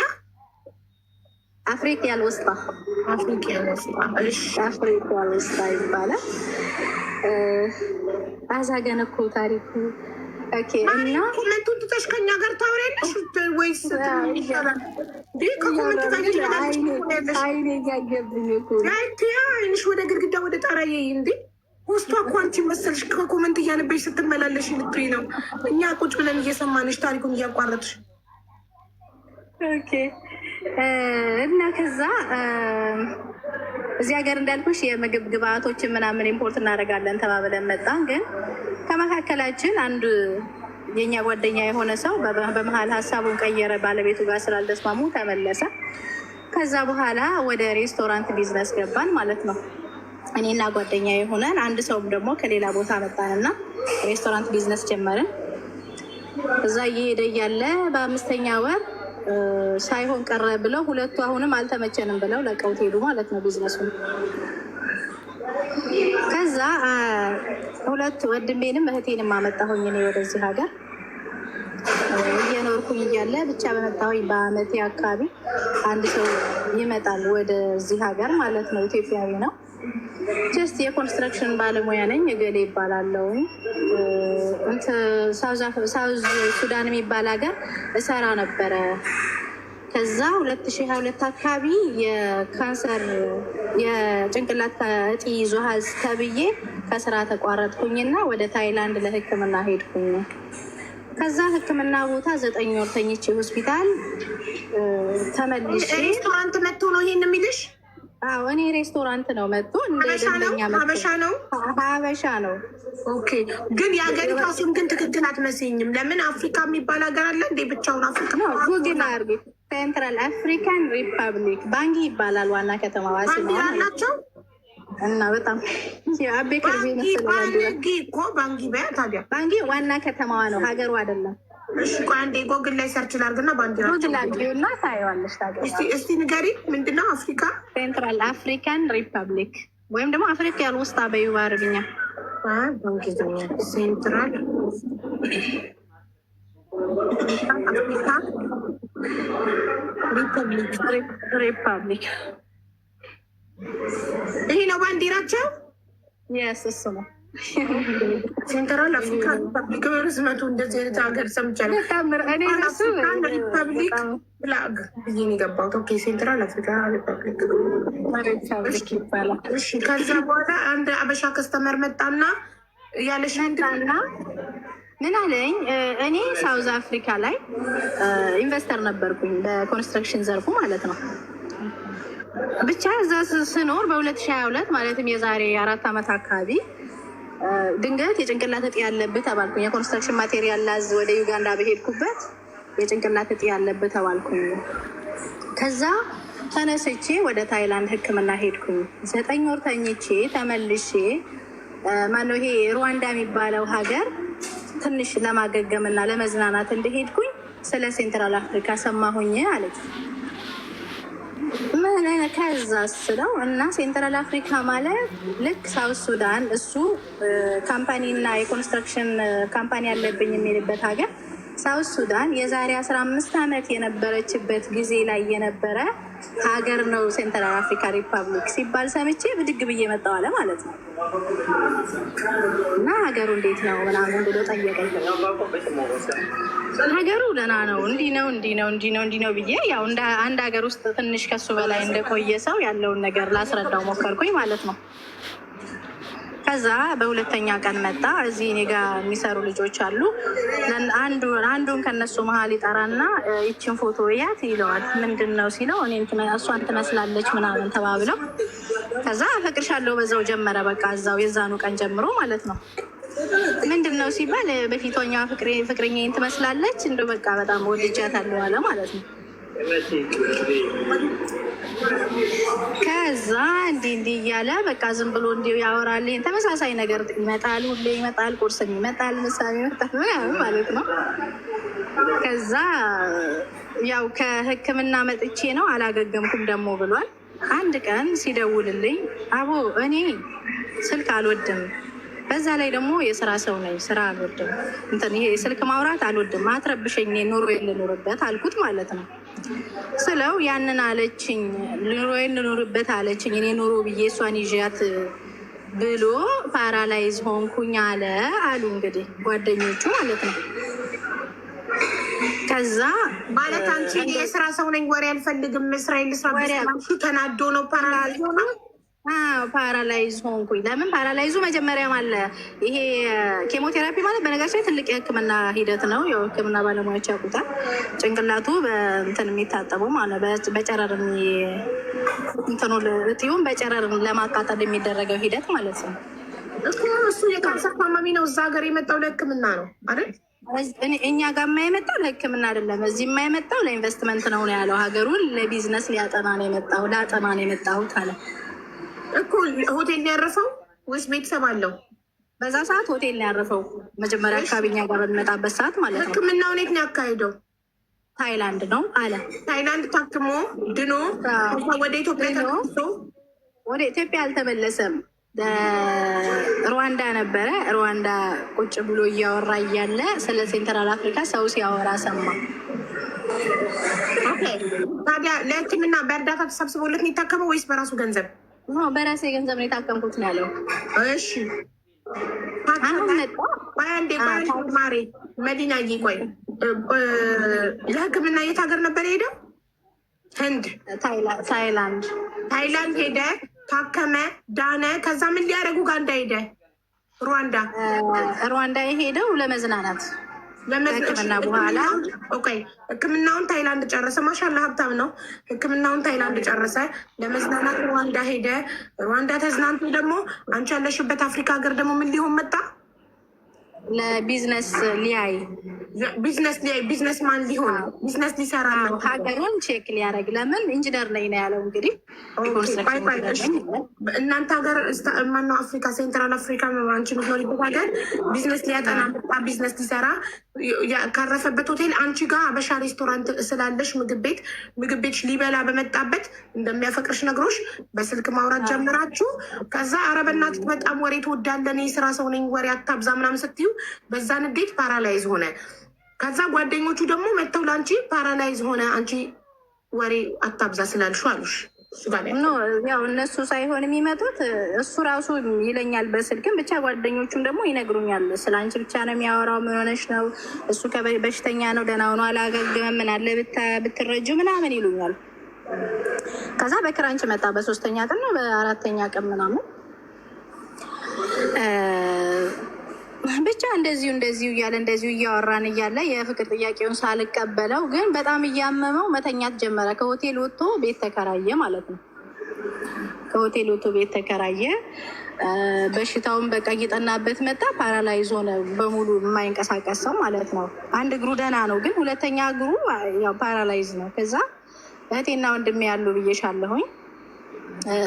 አፍሪካ ያልውስጣ።
አፍሪካ ያልውስጣ
ይባላል። አዛገነኮ ታሪኩ እና
ኮመንቱን ትተሽ ከኛ ጋር ታወሪያለሽ ወይስ አይንሽ ወደ ግድግዳ ወደ ጣራዬ እንዴ? ውስጧ እኮ አንቺ መሰልሽ ከኮመንት እያነበሽ ስትመላለሽ ልትይ ነው። እኛ ቁጭ ብለን እየሰማንሽ ታሪኩን እያቋረጥሽ
እና ከዛ እዚህ ሀገር እንዳልኩሽ የምግብ ግብአቶችን ምናምን ኢምፖርት እናደርጋለን ተባብለን መጣን። ግን ከመካከላችን አንድ የኛ ጓደኛ የሆነ ሰው በመሀል ሀሳቡን ቀየረ። ባለቤቱ ጋር ስላልተስማሙ ተመለሰ። ከዛ በኋላ ወደ ሬስቶራንት ቢዝነስ ገባን ማለት ነው። እኔና ጓደኛ የሆነን አንድ ሰውም ደግሞ ከሌላ ቦታ መጣንና ሬስቶራንት ቢዝነስ ጀመርን። እዛ እየሄደ እያለ በ5ኛ ወር ሳይሆን ቀረ ብለው ሁለቱ አሁንም አልተመቸንም ብለው ለቀውት ሄዱ ማለት ነው ቢዝነሱን። ከዛ ሁለት ወንድሜንም እህቴንም አመጣሁኝ እኔ ወደዚህ ሀገር እየኖርኩኝ እያለ ብቻ በመጣሁኝ በአመቴ አካባቢ አንድ ሰው ይመጣል ወደዚህ ሀገር ማለት ነው። ኢትዮጵያዊ ነው። ጀስት የኮንስትራክሽን ባለሙያ ነኝ እገሌ ይባላለው። ሳውዝ ሱዳን የሚባል ሀገር እሰራ ነበረ። ከዛ 2022 አካባቢ የካንሰር የጭንቅላት እጢ ይዞሃል ተብዬ ከስራ ተቋረጥኩኝና ወደ ታይላንድ ለሕክምና ሄድኩኝ። ከዛ ሕክምና ቦታ 9 ወር ተኝቼ ሆስፒታል ተመልሼ።
ሬስቶራንት መጥቶ ነው ይሄን የሚልሽ?
አዎ እኔ ሬስቶራንት ነው መጥቶ እንደ ደንበኛ
ሀበሻ ነው።
ሀበሻ ነው።
ኦኬ። ግን የሀገሪቷ ስም ግን ትክክል አትመስኝም። ለምን አፍሪካ የሚባል ሀገር አለ እንዴ? ብቻውን አፍሪካ ነው።
ጉግል አርጊ። ሴንትራል አፍሪካን ሪፐብሊክ ባንጊ ይባላል ዋና ከተማዋ
ናቸው።
እና በጣም አቤ ከርቤ
እኮ ባንጊ በያ ታዲያ
ባንጊ ዋና ከተማዋ ነው፣ ሀገሩ አይደለም።
እሺ ቆይ አንዴ ጎግል ላይ ሰርች ላድርግና ባንዲራ
ጎግል አርጊውና ታየዋለሽ።
እስቲ ንገሪ ምንድነው? አፍሪካ
ሴንትራል አፍሪካን ሪፐብሊክ ወይም ደግሞ አፍሪካ ያልውስጣ በዩ በአረብኛ
በእንግሊዝኛ ሴንትራል አፍሪካ
ሪፐብሊክ።
ይሄ ነው ባንዲራቸው።
የስ እሱ ነው
ሴንትራል አፍሪካ ሪፐብሊክ። ርዝመቱ እንደዚህ አይነት ሀገር ሰምቻለሁ። ሪፐብሊክ ፍላግ ብዬ ነው የገባሁት። ኦኬ ሴንትራል አፍሪካ ሪፐብሊክ
ይባላል።
እሺ ከዛ በኋላ አንድ አበሻ ከስተመር መጣና ያለሽንና
ምን አለኝ፣ እኔ ሳውዝ አፍሪካ ላይ ኢንቨስተር ነበርኩኝ በኮንስትራክሽን ዘርፉ ማለት ነው። ብቻ እዛ ስኖር በ2022 ማለትም የዛሬ 4 ዓመት አካባቢ ድንገት የጭንቅላት እጢ ያለብህ ተባልኩኝ። የኮንስትራክሽን ማቴሪያል ላዝ ወደ ዩጋንዳ በሄድኩበት የጭንቅላት እጢ ያለብህ ተባልኩኝ። ከዛ ተነስቼ ወደ ታይላንድ ሕክምና ሄድኩኝ። 9 ወር ተኝቼ ተመልሼ ማነው ይሄ ሩዋንዳ የሚባለው ሀገር ትንሽ ለማገገምና ለመዝናናት እንደሄድኩኝ ስለ ሴንትራል አፍሪካ ሰማሁኝ አለች። ምን ከዛ ስለው እና ሴንትራል አፍሪካ ማለት ልክ ሳውት ሱዳን እሱ ካምፓኒ እና የኮንስትራክሽን ካምፓኒ ያለብኝ የሚልበት ሀገር ሳውት ሱዳን የዛሬ 15 ዓመት የነበረችበት ጊዜ ላይ የነበረ ሀገር ነው ሴንትራል አፍሪካ ሪፐብሊክ ሲባል ሰምቼ ብድግ ብዬ መጣሁ አለ ማለት ነው። እና ሀገሩ እንዴት ነው ምናምን ብሎ ጠየቀኝ። ሀገሩ ደህና ነው፣ እንዲህ ነው እንዲህ ነው እንዲህ ነው እንዲህ ነው ብዬ ያው እንደ አንድ ሀገር ውስጥ ትንሽ ከሱ በላይ እንደቆየ ሰው ያለውን ነገር ላስረዳው ሞከርኩኝ ማለት ነው። ከዛ በሁለተኛ ቀን መጣ። እዚህ እኔ ጋ የሚሰሩ ልጆች አሉ። አንዱን ከነሱ መሀል ይጠራና ይችን ፎቶ ያት ይለዋል። ምንድን ነው ሲለው እሷን ትመስላለች ምናምን ተባብለው ከዛ አፈቅርሻለሁ በዛው ጀመረ። በቃ እዛው የዛኑ ቀን ጀምሮ ማለት ነው። ምንድን ነው ሲባል በፊተኛ ፍቅረኛዬን ትመስላለች እንደ በቃ በጣም ወድጃታለሁ አለ ማለት ነው። ከዛ እንዲህ እያለ በቃ ዝም ብሎ እንዲሁ ያወራልኝ። ተመሳሳይ ነገር ይመጣል፣ ሁሌ ይመጣል፣ ቁርስም ይመጣል፣ ምሳም ይመጣል ምናምን ማለት ነው። ከዛ ያው ከሕክምና መጥቼ ነው አላገገምኩም ደግሞ ብሏል። አንድ ቀን ሲደውልልኝ አቦ እኔ ስልክ አልወድም፣ በዛ ላይ ደግሞ የስራ ሰው ነኝ፣ ስራ አልወድም፣ ይሄ ስልክ ማውራት አልወድም፣ አትረብሸኝ፣ ኑሮ ልኑርበት አልኩት ማለት ነው። ስለው ያንን አለችኝ፣ ኑሮዬን ልኑርበት አለችኝ። እኔ ኑሮ ብዬ እሷን ይዣት ብሎ ፓራላይዝ ሆንኩኝ አሉ እንግዲህ ጓደኞቹ ማለት ነው። ከዛ
ማለት አንቺ የስራ ሰው ነኝ ወሬ አልፈልግም እስራኤል ስራ ተናዶ ነው ፓራላይዝ ሆነ።
ፓራላይዝ ሆንኩኝ። ለምን ፓራላይዙ መጀመሪያም አለ። ይሄ ኬሞቴራፒ ማለት በነገራችን ላይ ትልቅ የህክምና ሂደት ነው። ያው ህክምና ባለሙያዎች ያውቁታል። ጭንቅላቱ በእንትን የሚታጠበው ማለት በጨረር እጢውን በጨረር ለማቃጠል የሚደረገው ሂደት ማለት ነው።
እሱ የካንሰር ታማሚ ነው። እዛ ሀገር የመጣው ለህክምና ነው አይደል?
እኛ ጋር የማይመጣው ለህክምና አይደለም። እዚህ የማይመጣው ለኢንቨስትመንት ነው ያለው። ሀገሩን ለቢዝነስ ሊያጠና ነው የመጣው። ለአጠና ነው የመጣሁት አለ
እኮ። ሆቴል ያረፈው ወይስ ቤተሰብ አለው?
በዛ ሰዓት ሆቴል ነው ያረፈው። መጀመሪያ አካባቢ እኛ ጋር በሚመጣበት ሰዓት ማለት ነው።
ህክምናውን የት ነው ያካሄደው?
ታይላንድ ነው አለ።
ታይላንድ ታክሞ ድኖ ወደ ኢትዮጵያ ተመልሶ
ወደ ኢትዮጵያ አልተመለሰም። ሩዋንዳ ነበረ። ሩዋንዳ ቁጭ ብሎ እያወራ እያለ ስለ ሴንትራል አፍሪካ ሰው ሲያወራ ሰማ።
ታዲያ ለህክምና በእርዳታ ተሰብስቦለት ነው የታከመው ወይስ በራሱ ገንዘብ?
በራሴ ገንዘብ ነው የታከምኩት ነው ያለው።
እሺ
አሁን መጣ።
አንዴ ማሬ መዲናዬ፣ ቆይ ለህክምና የት ሀገር ነበር የሄደው? ህንድ፣ ታይላንድ ሄደ፣ ታከመ፣ ዳነ። ከዛ ምን ሊያደርጉ ኡጋንዳ ሄደ?
ሩዋንዳ የሄደው ለመዝናናት ህክምና በኋላ
ህክምናውን ታይላንድ ጨረሰ። ማሻላ ሀብታም ነው። ህክምናውን ታይላንድ ጨረሰ። ለመዝናናት ሩዋንዳ ሄደ። ሩዋንዳ ተዝናንቶ ደግሞ አንቺ ያለሽበት አፍሪካ ሀገር ደግሞ ምን ሊሆን መጣ?
ለቢዝነስ ሊያይ
ቢዝነስ ማን ሊሆን ቢዝነስ ሊሰራ ነው።
ሀገሩን ቼክ ሊያደርግ። ለምን ኢንጂነር ነኝ ነው ያለው። እንግዲህ
እናንተ ሀገር ማነው አፍሪካ ሴንትራል አፍሪካ አንቺ ምትኖሪበት ሀገር ቢዝነስ ሊያጠና መጣ። ቢዝነስ ሊሰራ ካረፈበት ሆቴል አንቺ ጋር አበሻ ሬስቶራንት ስላለሽ ምግብ ቤት ሊበላ በመጣበት እንደሚያፈቅርሽ ነግሮሽ በስልክ ማውራት ጀምራችሁ ከዛ አረበናት በጣም ወሬ ትወዳለን፣ የስራ ሰው ነኝ ወሬ አታብዛ ምናምን ስትዩ በዛ ንዴት ፓራላይዝ ሆነ። ከዛ ጓደኞቹ ደግሞ መጥተው ለአንቺ ፓራላይዝ ሆነ አንቺ ወሬ አታብዛ ስላልሹ አሉሽ።
ያው እነሱ ሳይሆን የሚመጡት እሱ ራሱ ይለኛል በስልክም ብቻ ጓደኞቹም ደግሞ ይነግሩኛል። ስለ አንቺ ብቻ ነው የሚያወራው። ምን ሆነሽ ነው? እሱ በሽተኛ ነው፣ ደህና ሆኖ አላገገመም፣ ምን አለ ብትረጁ ምናምን ይሉኛል። ከዛ በክራንች መጣ። በ3ኛ ቀን ነው በ4ኛ ቀን ምናምን ብቻ እንደዚሁ እያለ እንደዚሁ እያወራን እያለ የፍቅር ጥያቄውን ሳልቀበለው ግን በጣም እያመመው መተኛት ጀመረ። ከሆቴል ወጥቶ ቤት ተከራየ ማለት ነው። ከሆቴል ወጥቶ ቤት ተከራየ። በሽታውን በቃ እየጠናበት መጣ። ፓራላይዝ ሆነ፣ በሙሉ የማይንቀሳቀስ ሰው ማለት ነው። አንድ እግሩ ደህና ነው፣ ግን ሁለተኛ እግሩ ያው ፓራላይዝ ነው። ከዛ እህቴና ወንድሜ ያሉ ብዬሻለሁኝ።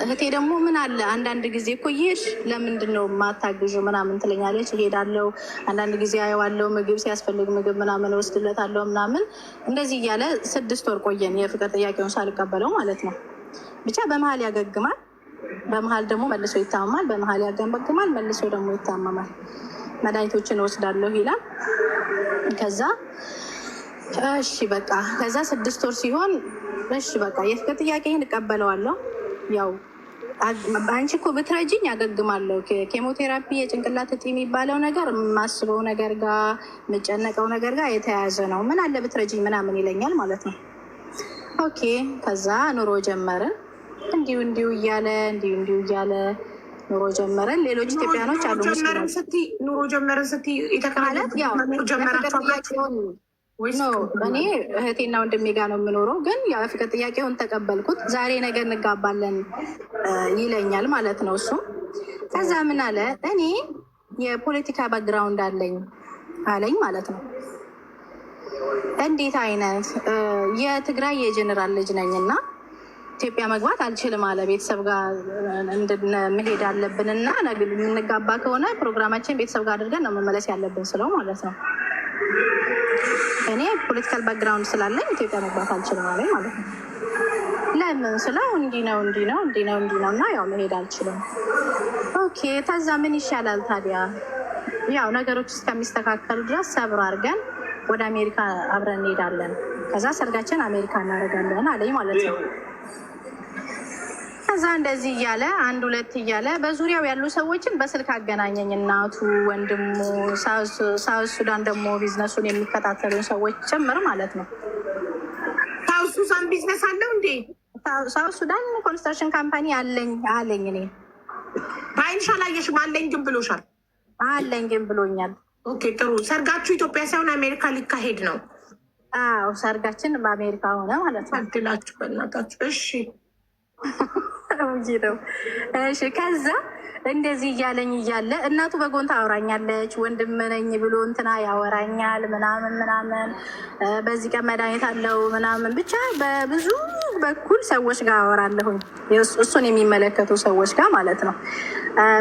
እህቴ ደግሞ ምን አለ አንዳንድ ጊዜ እኮ ይሄድ ለምንድን ነው ማታግዥ ምናምን ትለኛለች። እሄዳለሁ፣ አንዳንድ ጊዜ አየዋለሁ፣ ምግብ ሲያስፈልግ ምግብ ምናምን ወስድለታለሁ ምናምን። እንደዚህ እያለ 6 ወር ቆየን፣ የፍቅር ጥያቄውን ሳልቀበለው ማለት ነው። ብቻ በመሀል ያገግማል፣ በመሀል ደግሞ መልሶ ይታመማል፣ በመሀል ያገግማል፣ መልሶ ደግሞ ይታመማል። መድኃኒቶችን ወስዳለሁ ይላል። ከዛ እሺ በቃ ከዛ 6 ወር ሲሆን እሺ በቃ የፍቅር ጥያቄን እቀበለዋለሁ። ያው አንቺ እኮ ብትረጂኝ ያገግማለሁ። ኬሞቴራፒ የጭንቅላት እጢ የሚባለው ነገር የማስበው ነገር ጋር የምጨነቀው ነገር ጋር የተያያዘ ነው። ምን አለ ብትረጂኝ ምናምን ይለኛል ማለት ነው። ኦኬ ከዛ ኑሮ ጀመርን። እንዲሁ እያለ ኑሮ ጀመረን። ሌሎች ኢትዮጵያኖች አሉ
ኑሮ ጀመረን ስትይ
ማለት ያው እኔ እህቴና ወንድሜ ጋር ነው የምኖረው። ግን ያው የፍቅር ጥያቄውን ተቀበልኩት። ዛሬ ነገ እንጋባለን ይለኛል ማለት ነው እሱ። ከዛ ምን አለ እኔ የፖለቲካ ባክግራውንድ አለኝ ማለት ነው። እንዴት አይነት የትግራይ የጀኔራል ልጅ ነኝና ኢትዮጵያ መግባት አልችልም አለ። ቤተሰብ ጋር መሄድ አለብን እና የምንጋባ ከሆነ ፕሮግራማችን ቤተሰብ ጋር አድርገን ነው መመለስ ያለብን ስለው ማለት ነው። እኔ ፖለቲካል ባክግራውንድ ስላለኝ ኢትዮጵያ መግባት አልችልም አለኝ ማለት ነው። ለምን ስለው እንዲህ ነው እና ያው መሄድ አልችልም። ኦኬ ታዛ ምን ይሻላል ታዲያ? ያው ነገሮች እስከሚስተካከሉ ድረስ ሰብር አድርገን ወደ አሜሪካ አብረን እንሄዳለን። ከዛ ሰርጋችን አሜሪካ እናደርጋለን አለኝ ማለት ነው። ከዛ እንደዚህ እያለ አንድ ሁለት እያለ በዙሪያው ያሉ ሰዎችን በስልክ አገናኘኝ። እናቱ፣ ወንድሙ፣ ሳውዝ ሱዳን ደግሞ ቢዝነሱን የሚከታተሉን ሰዎች ጭምር ማለት ነው።
ሳውዝ ሱዳን ቢዝነስ አለው እንዴ?
ሳውዝ ሱዳን ኮንስትራክሽን ካምፓኒ አለኝ። እኔ
በአይንሽ አላየሽም? አለኝ ግን ብሎሻል?
አለኝ ግን ብሎኛል።
ኦኬ ጥሩ። ሰርጋችሁ ኢትዮጵያ ሳይሆን አሜሪካ ሊካሄድ ነው?
አዎ ሰርጋችን በአሜሪካ ሆነ ማለት ነው።
አድላችሁ በእናታችሁ። እሺ
ነው። እሺ ከዛ እንደዚህ እያለኝ እያለ እናቱ በጎን ታወራኛለች። ወንድም ነኝ ብሎ እንትና ያወራኛል ምናምን በዚህ ቀን መድኃኒት አለው ምናምን ብቻ በብዙ በኩል ሰዎች ጋር አወራለሁኝ። እሱን የሚመለከቱ ሰዎች ጋር ማለት ነው።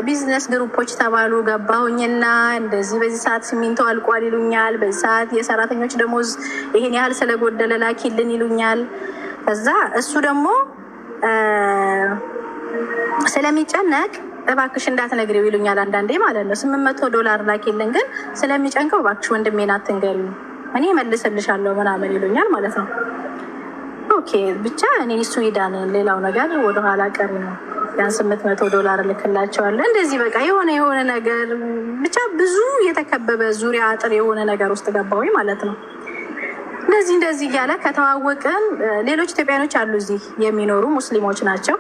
ቢዝነስ ግሩፖች ተባሉ ገባሁኝና እንደዚህ በዚህ ሰዓት ሲሚንቶ አልቋል ይሉኛል። በዚህ ሰዓት የሰራተኞች ደሞዝ ይሄን ያህል ስለጎደለ ላኪልን ይሉኛል። ከዛ እሱ ደግሞ ስለሚጨነቅ እባክሽ እንዳትነግሪው ይሉኛል አንዳንዴ ማለት ነው። $800 ላኪልን ግን ስለሚጨንቀው እባክሽ ወንድሜን አትንገሪው እኔ መልስልሻለሁ ምናምን ይሉኛል ማለት ነው። ኦኬ ብቻ እኔ ስዊዳን ሌላው ነገር ወደኋላ ቀሪ ነው። ያን $800 ልክላቸዋለሁ። እንደዚህ በቃ የሆነ ነገር ብቻ ብዙ የተከበበ ዙሪያ አጥር የሆነ ነገር ውስጥ ገባሁኝ ማለት ነው። እንደዚህ እያለ ከተዋወቅን ሌሎች ኢትዮጵያኖች አሉ እዚህ የሚኖሩ ሙስሊሞች ናቸው።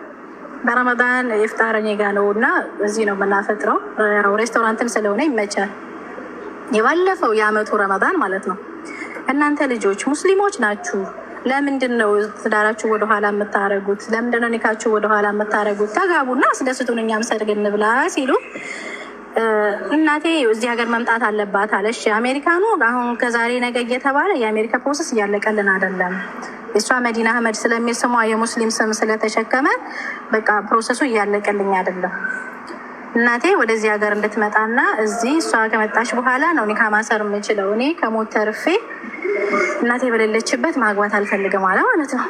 በረመዳን ኢፍጣር እኔ ጋ ነው እና እዚህ ነው የምናፈጥረው። ሬስቶራንትም ስለሆነ ይመቻል። የባለፈው የአመቱ ረመዳን ማለት ነው። እናንተ ልጆች ሙስሊሞች ናችሁ፣ ለምንድን ነው ትዳራችሁ ወደኋላ የምታረጉት? ለምንድን ነው ኒካችሁ ወደኋላ የምታረጉት? ተጋቡና አስደስቱን እኛም ሰርግ እንብላ ሲሉ እናቴ እዚህ ሀገር መምጣት አለባት አለሽ። አሜሪካኑ አሁን ከዛሬ ነገ እየተባለ የአሜሪካ ፕሮሰስ እያለቀልን አይደለም። የእሷ መዲና አህመድ ስለሚል ስሟ የሙስሊም ስም ስለተሸከመ በቃ ፕሮሰሱ እያለቀልኝ አይደለም። እናቴ ወደዚህ ሀገር እንድትመጣና እዚህ እሷ ከመጣች በኋላ ነው ኒካ ማሰር የምችለው። እኔ ከሞት ተርፌ እናቴ በሌለችበት ማግባት አልፈልግም አለ ማለት ነው።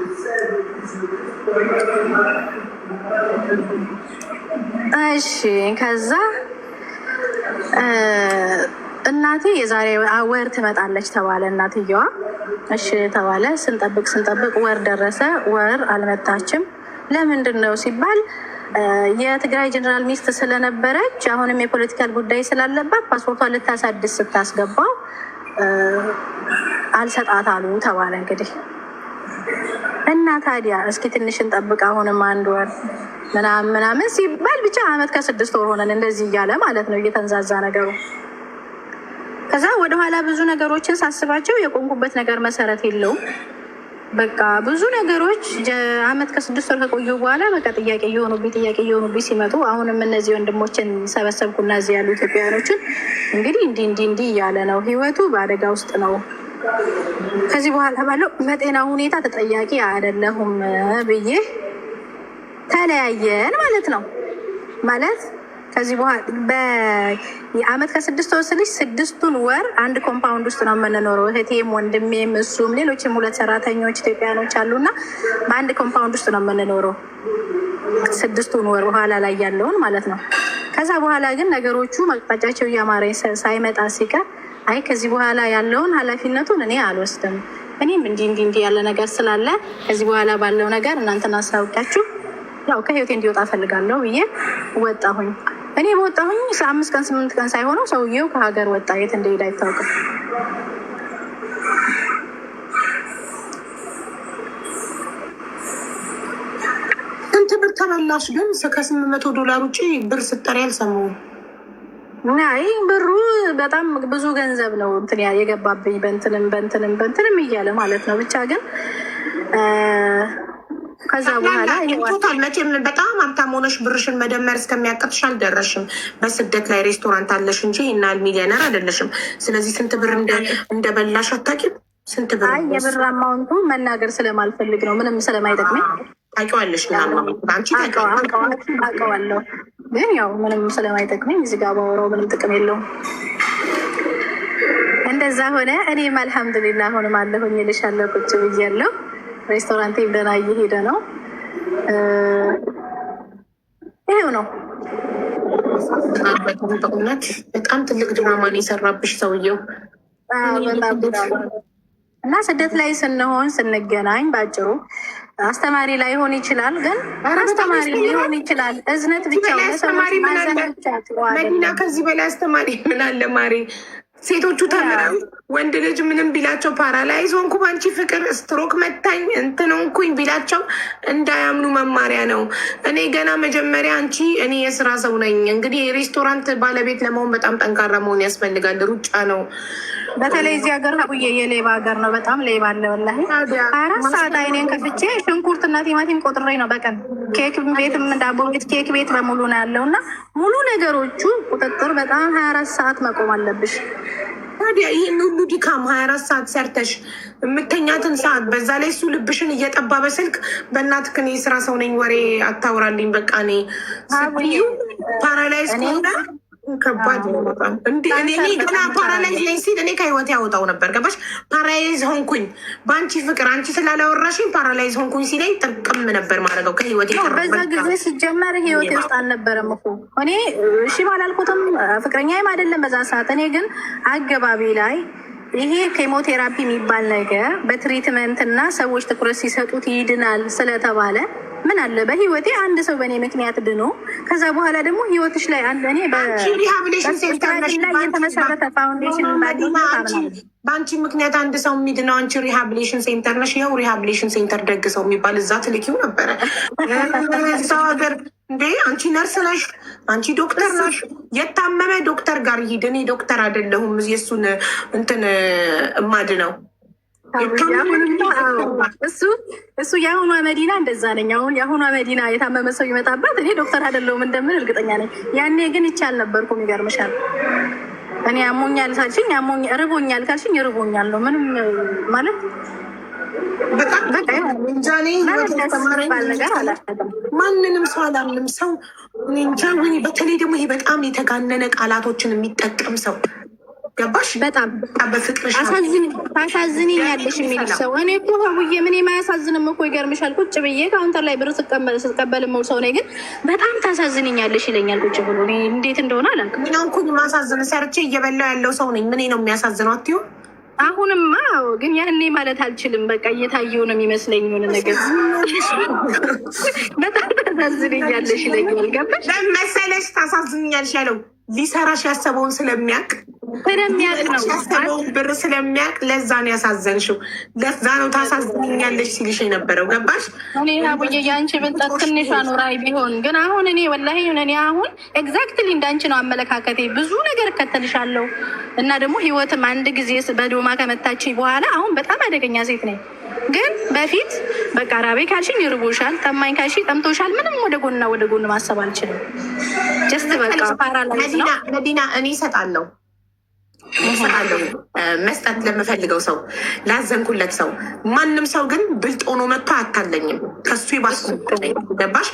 እሺ ከዛ እናቴ የዛሬ ወር ትመጣለች ተባለ። እናትየዋ እሺ ተባለ። ስንጠብቅ ወር ደረሰ። ወር አልመጣችም። ለምንድን ነው ሲባል የትግራይ ጀነራል ሚስት ስለነበረች አሁንም የፖለቲካል ጉዳይ ስላለባት ፓስፖርቷን ልታሳድስ ስታስገባው አልሰጣት አሉ ተባለ። እንግዲህ እና ታዲያ እስኪ ትንሽ እንጠብቅ አሁንም አንድ ወር ምናምን ሲባል ብቻ አመት ከ6 ወር ሆነን እንደዚህ እያለ ማለት ነው እየተንዛዛ ነገሩ። ከዛ ወደኋላ ብዙ ነገሮችን ሳስባቸው የቆንኩበት ነገር መሰረት የለውም። በቃ ብዙ ነገሮች አመት ከ6 ወር ከቆዩ በኋላ በቃ ጥያቄ እየሆኑብኝ ሲመጡ አሁንም እነዚህ ወንድሞችን ሰበሰብኩና እዚህ ያሉ ኢትዮጵያውያኖችን እንግዲህ እንዲህ እያለ ነው፣ ህይወቱ በአደጋ ውስጥ ነው፣ ከዚህ በኋላ ባለው በጤና ሁኔታ ተጠያቂ አይደለሁም ብዬ ተለያየን ማለት ነው። ማለት ከዚህ በኋላ በአመት ከ6 ወር ስልሽ 6ቱን ወር አንድ ኮምፓውንድ ውስጥ ነው የምንኖረው። እህቴም ወንድሜም እሱም ሌሎችም 2 ሰራተኞች ኢትዮጵያኖች አሉና በአንድ ኮምፓውንድ ውስጥ ነው የምንኖረው 6ቱን ወር በኋላ ላይ ያለውን ማለት ነው። ከዛ በኋላ ግን ነገሮቹ መቅጣጫቸው እያማረኝ ሳይመጣ ሲቀር አይ ከዚህ በኋላ ያለውን ኃላፊነቱን እኔ አልወስድም፣ እኔም እንዲህ ያለ ነገር ስላለ ከዚህ በኋላ ባለው ነገር እናንተን አሳውቃችሁ ያው ከህይወቴ እንዲወጣ ፈልጋለሁ ብዬ ወጣሁኝ። እኔ በወጣሁኝ 5 ቀን 8 ቀን ሳይሆነው ሰውዬው ከሀገር ወጣ። የት እንደሄደ አይታወቅም።
ስንት ብር ተበላሽ። ግን $800 ውጭ ብር ስጠሪ አልሰማሁም።
አይ ብሩ በጣም ብዙ ገንዘብ ነው እንትን የገባብኝ በእንትንም እያለ ማለት ነው። ብቻ ግን ከዛ በኋላ
ቶታል መቼም በጣም ሀብታም ሆነሽ ብርሽን መደመር እስከሚያቀጥሽ አልደረሽም። በስደት ላይ ሬስቶራንት አለሽ እንጂ ይናል ሚሊዮነር አይደለሽም። ስለዚህ ስንት ብር እንደበላሽ አታውቂም። ስንት ብር?
አይ የብር አማውንቱ መናገር ስለማልፈልግ ነው፣ ምንም ስለማይጠቅመኝ።
ታውቂዋለሽ? አንቺ
አውቀዋለሁ፣ ግን ያው ምንም ስለማይጠቅመኝ እዚህ ጋር ባወራው ምንም ጥቅም የለውም። እንደዛ ሆነ። እኔም አልሐምዱሊላህ አሁንም አለሁኝ እልሻለሁ። ቁጭ ብያለሁ። ሬስቶራንቴ ደህና እየሄደ ነው። ይሄው ነው።
በእውነት በጣም ትልቅ ድራማን የሰራብሽ ሰውየው
እና ስደት ላይ ስንገናኝ ባጭሩ አስተማሪ ላይሆን ይችላል፣ ግን አስተማሪ ሊሆን ይችላል። እዝነት ብቻ
መዲና፣ ከዚህ በላይ አስተማሪ ምን አለ ማሪ? ሴቶቹ ተምረው ወንድ ልጅ ምንም ቢላቸው ፓራላይዝ ሆንኩ ባንቺ ፍቅር ስትሮክ መታኝ እንትን ሆንኩኝ ቢላቸው እንዳያምኑ መማሪያ ነው። እኔ ገና መጀመሪያ እኔ የስራ ሰው ነኝ። እንግዲህ የሬስቶራንት ባለቤት ለመሆን በጣም ጠንካራ መሆን ያስፈልጋል። ሩጫ ነው።
በተለይ እዚህ ሀገር ሀቡዬ የሌባ ሀገር ነው። በጣም ሌባ አለ ወላሂ። 24 ሰዓት አይኔን ከፍቼ ሽንኩርትና ቲማቲም ቆጥሬ ነው በቀን። ኬክ ቤትም ዳቦ ቤት ኬክ ቤት በሙሉ ነው ያለው እና ሙሉ ነገሮቹ ቁጥጥር በጣም 24 ሰዓት መቆም አለብሽ።
ታዲያ ይህን ሁሉ ድካም 24 ሰዓት ሰርተሽ የምተኛትን ሰዓት በዛ ላይ እሱ ልብሽን እየጠባ በስልክ በእናትህ እኔ የስራ ሰው ነኝ ወሬ አታውራልኝ በቃ እኔ ፓራላይዝ ከሆነ ከባድ ነው በጣም። እኔ ገና ፓራላይዝ ነኝ ሲል እኔ ከህይወት ያወጣው ነበር። ገባሽ? ፓራላይዝ ሆንኩኝ በአንቺ ፍቅር፣ አንቺ ስላላወራሽኝ ፓራላይዝ ሆንኩኝ ሲለኝ ጥርቅም ነበር ማድረገው ከህይወት።
በዛ ጊዜ ሲጀመር ህይወቴ ውስጥ አልነበረም እኮ እኔ እሺ ባላልኩትም ፍቅረኛዬም አይደለም በዛ ሰዓት። እኔ ግን አገባቢ ላይ ይሄ ኬሞቴራፒ የሚባል ነገር በትሪትመንትና ሰዎች ትኩረት ሲሰጡት ይድናል ስለተባለ ምን አለ በህይወቴ አንድ ሰው በእኔ ምክንያት ድኖ ከዛ በኋላ ደግሞ ህይወትሽ ላይ አንድ እኔ
ሪሃብሊቴሽን ሴንተር
የተመሰረተ ፋውንዴሽን
በአንቺ ምክንያት አንድ ሰው የሚድነው አንቺ ሪሃብሊቴሽን ሴንተር ነሽ። ይኸው ሪሃብሊቴሽን ሴንተር ደግ ሰው የሚባል እዛ ትልኪው ነበረ ሰው ሀገር እንዴ። አንቺ ነርስ ነሽ፣ አንቺ ዶክተር ነሽ። የታመመ ዶክተር ጋር ሂድ። እኔ ዶክተር አይደለሁም የእሱን እንትን እማድ ነው
እሱ የአሁኗ መዲና እንደዛ ነኝ። አሁን የአሁኗ መዲና የታመመ ሰው ይመጣባት እኔ ዶክተር አይደለሁም እንደምን እርግጠኛ ነኝ። ያኔ ግን ይቻል ነበርኩም። ይገርምሻል። እኔ አሞኛል ካልሽኝ ርቦኛል ካልሽኝ ርቦኛል ነው ምንም ማለት
ማንንም ሰው አላምንም። ሰው እንጃ። በተለይ ደግሞ ይሄ በጣም የተጋነነ ቃላቶችን የሚጠቀም ሰው ገባሽ?
በጣም
በፍቅርሽ
ታሳዝኝኛለሽ የሚል ሰው እኔ እኮ ሀቡዬ ምን የማያሳዝንም እኮ ይገርምሻል። ቁጭ ብዬ ካውንተር ላይ ብር ስቀበል የምውል ሰው ነኝ፣ ግን በጣም ታሳዝኝኛለሽ ይለኛል ቁጭ ብሎ። እኔ እንዴት እንደሆነ አላውቅም።
ምናንኩኝ ማሳዝን ሰርቼ እየበላው ያለው ሰው ነኝ። ምን ነው የሚያሳዝነው? አትዩ
አሁንማ ግን ያኔ ማለት አልችልም። በቃ እየታየው ነው የሚመስለኝ የሆነ ነገር። በጣም ታሳዝኝኛለሽ ይለኛል። ገባሽ
መሰለሽ? ታሳዝኛለሽ ያለው ሊሰራሽ ያሰበውን ስለሚያውቅ
ነው
ያሰበውን ብር ስለሚያውቅ ለዛ ነው ያሳዘንሽው። ለዛ ነው ታሳዝኛለሽ ሲልሽ የነበረው። ገባሽ?
እኔ አቡዬ የአንቺ ብልጠት ትንሿ ኑራይ ቢሆን ግን አሁን እኔ ወላሂ እኔ አሁን ኤግዛክትሊ እንዳንቺ ነው አመለካከቴ። ብዙ ነገር እከተልሻለሁ እና ደግሞ ህይወትም አንድ ጊዜ በዶማ ከመታች በኋላ አሁን በጣም አደገኛ ሴት ነኝ። ግን በፊት በቃ ራቤ ካልሽኝ ይርቦሻል፣ ጠማኝ ካልሽኝ ጠምቶሻል። ምንም ወደ ጎን ማሰብ አልችልም። ጀስት በቃ ፓራላይዝ ነው።
መዲና እኔ እሰጣለሁ መስጠት ለምፈልገው ሰው፣ ላዘንኩለት ሰው። ማንም ሰው ግን ብልጥ ሆኖ መጥቶ አታለኝም። ከሱ የባስኩ ነኝ። ገባሽ?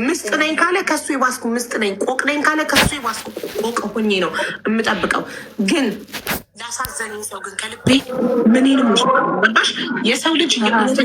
ምስጥ ነኝ ካለ ከሱ የባስኩ ምስጥ ነኝ። ቆቅ ነኝ ካለ ከሱ የባስኩ ቆቅ ሆኜ ነው የምጠብቀው። ግን ላሳዘነኝ ሰው ግን ከልቤ ምንም ገባሽ? የሰው ልጅ